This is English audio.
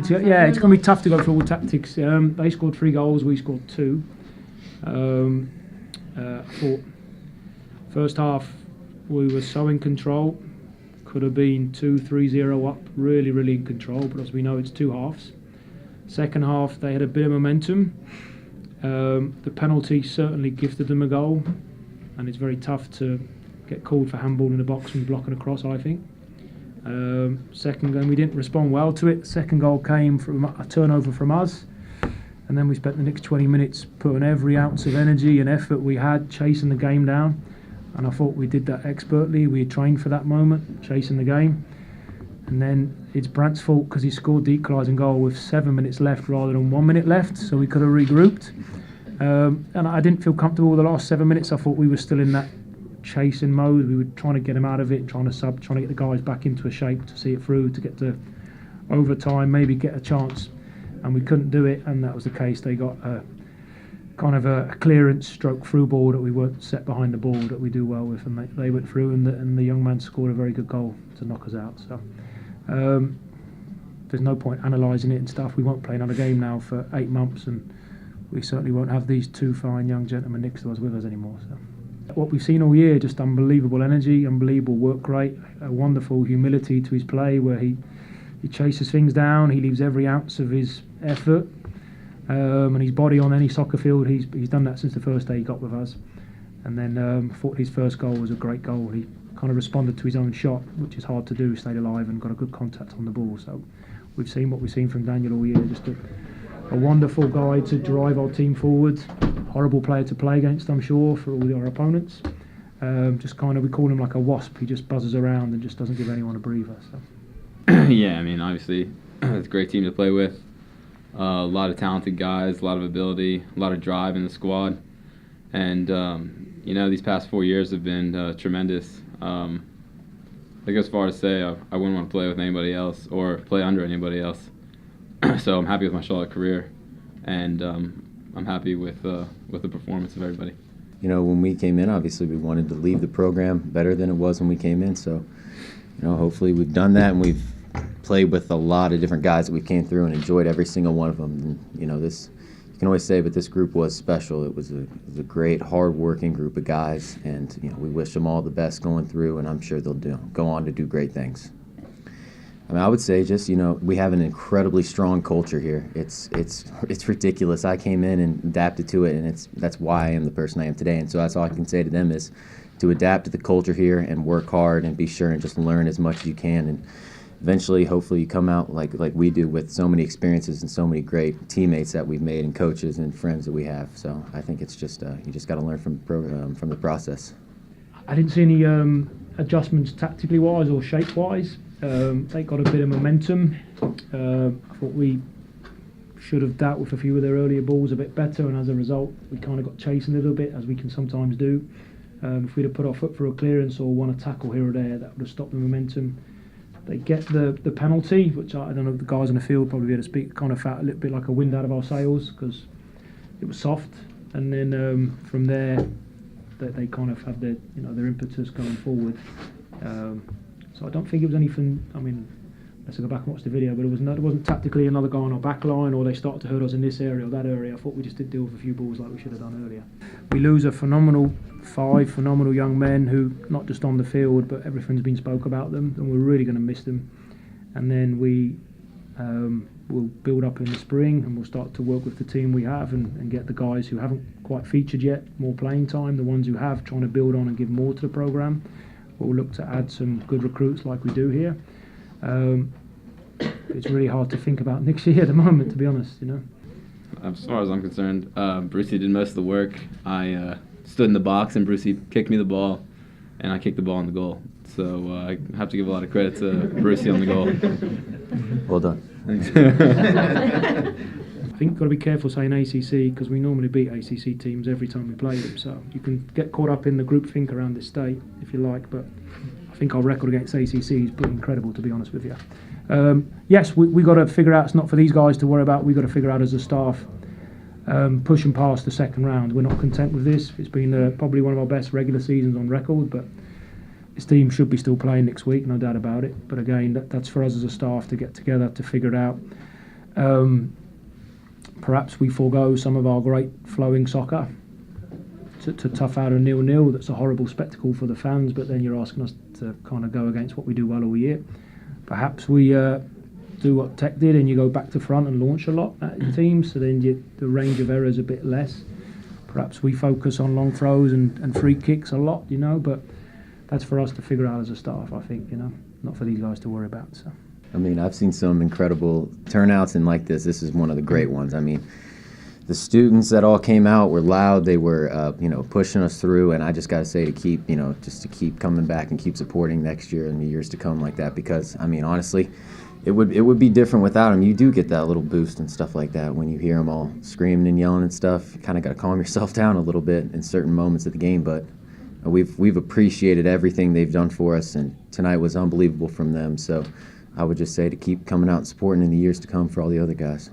it's going to be tough to go through all tactics. They scored 3 goals, we scored 2. I thought first half we were so in control, could have been 2-3-0 up, really in control, but as we know it's 2 halves. Second half they had a bit of momentum. The penalty certainly gifted them a goal, and it's very tough to get called for handball in the box when blocking across, I think. Second game we didn't respond well to it. Second goal came from a turnover from us, and then we spent the next 20 minutes putting every ounce of energy and effort we had chasing the game down, and I thought we did that expertly. We had trained for that moment, chasing the game, and then it's Brandt's fault because he scored the equalising goal with 7 minutes left rather than 1 minute left, so we could have regrouped, and I didn't feel comfortable with the last 7 minutes. I thought we were still in that chasing mode. We were trying to get him out of it, trying to get the guys back into a shape to see it through, to get to overtime, maybe get a chance, and we couldn't do it, and that was the case. They got a kind of a clearance stroke through ball that we weren't set behind the ball that we do well with, and they went through, and the young man scored a very good goal to knock us out. So there's no point analysing it and stuff. We won't play another game now for 8 months, and we certainly won't have these 2 fine young gentlemen next to us with us anymore. So what we've seen all year, just unbelievable energy, unbelievable work rate, a wonderful humility to his play where he chases things down, he leaves every ounce of his effort and his body on any soccer field. He's done that since the first day he got with us, and then thought his first goal was a great goal. He kind of responded to his own shot, which is hard to do, stayed alive and got a good contact on the ball. So we've seen what we've seen from Daniel all year, just a wonderful guy to drive our team forward. Horrible player to play against, I'm sure, for all our opponents. Just kind of, we call him like a wasp. He just buzzes around and just doesn't give anyone a breather. So. Yeah, I mean, obviously, it's a great team to play with. A lot of talented guys, a lot of ability, a lot of drive in the squad. And, these past 4 years have been tremendous. I go as far as say I wouldn't want to play with anybody else or play under anybody else. So I'm happy with my Charlotte career, and I'm happy with the performance of everybody. When we came in, obviously we wanted to leave the program better than it was when we came in. So, hopefully we've done that, and we've played with a lot of different guys that we came through and enjoyed every single one of them. And, this, you can always say, but this group was special. It was a great, hard-working group of guys, and we wish them all the best going through, and I'm sure they'll go on to do great things. I mean, I would say just, we have an incredibly strong culture here. It's ridiculous. I came in and adapted to it, and that's why I am the person I am today. And so that's all I can say to them is to adapt to the culture here and work hard and be sure and just learn as much as you can. And eventually, hopefully, you come out like we do with so many experiences and so many great teammates that we've made and coaches and friends that we have. So I think it's just you just got to learn from the process. I didn't see any adjustments tactically wise or shape wise. They got a bit of momentum. I thought we should have dealt with a few of their earlier balls a bit better, and as a result we kind of got chasing a little bit, as we can sometimes do. If we'd have put our foot through a clearance or won a tackle here or there, that would have stopped the momentum. They get the penalty, which I don't know if the guys on the field probably be able to speak, kind of felt a little bit like a wind out of our sails because it was soft, and then from there they kind of have their impetus going forward. So I don't think it was anything. I mean, let's go back and watch the video, but it wasn't tactically another guy on our back line, or they started to hurt us in this area or that area. I thought we just did deal with a few balls like we should have done earlier. We lose a phenomenal 5 phenomenal young men who, not just on the field, but everything's been spoke about them, and we're really going to miss them. And then we will build up in the spring, and we'll start to work with the team we have and get the guys who haven't quite featured yet more playing time, the ones who have, trying to build on and give more to the programme. We'll look to add some good recruits like we do here. It's really hard to think about next year at the moment, to be honest. As far as I'm concerned, Brucey did most of the work. I stood in the box and Brucey kicked me the ball, and I kicked the ball in the goal. So I have to give a lot of credit to Brucey on the goal. Well done. Thanks. I think you've got to be careful saying ACC, because we normally beat ACC teams every time we play them. So you can get caught up in the groupthink around this state if you like, but I think our record against ACC is pretty incredible, to be honest with you. Yes, we got to figure out. It's not for these guys to worry about. We got to figure out as a staff, pushing past the second round. We're not content with this. It's been probably one of our best regular seasons on record, but this team should be still playing next week, no doubt about it. But again, that's for us as a staff to get together to figure it out. Perhaps we forego some of our great flowing soccer to tough out a 0-0. That's a horrible spectacle for the fans, but then you're asking us to kind of go against what we do well all year. Perhaps we do what Tech did and you go back to front and launch a lot at your team, so then the range of error is a bit less. Perhaps we focus on long throws and free kicks a lot, but that's for us to figure out as a staff, I think, not for these guys to worry about. So. I mean, I've seen some incredible turnouts, and like this is one of the great ones. I mean, the students that all came out were loud. They were, pushing us through, and I just got to say to keep, just to keep coming back and keep supporting next year and the years to come like that, because, I mean, honestly, it would be different without them. You do get that little boost and stuff like that when you hear them all screaming and yelling and stuff. You kind of got to calm yourself down a little bit in certain moments of the game, but we've appreciated everything they've done for us, and tonight was unbelievable from them. So I would just say to keep coming out and supporting in the years to come for all the other guys.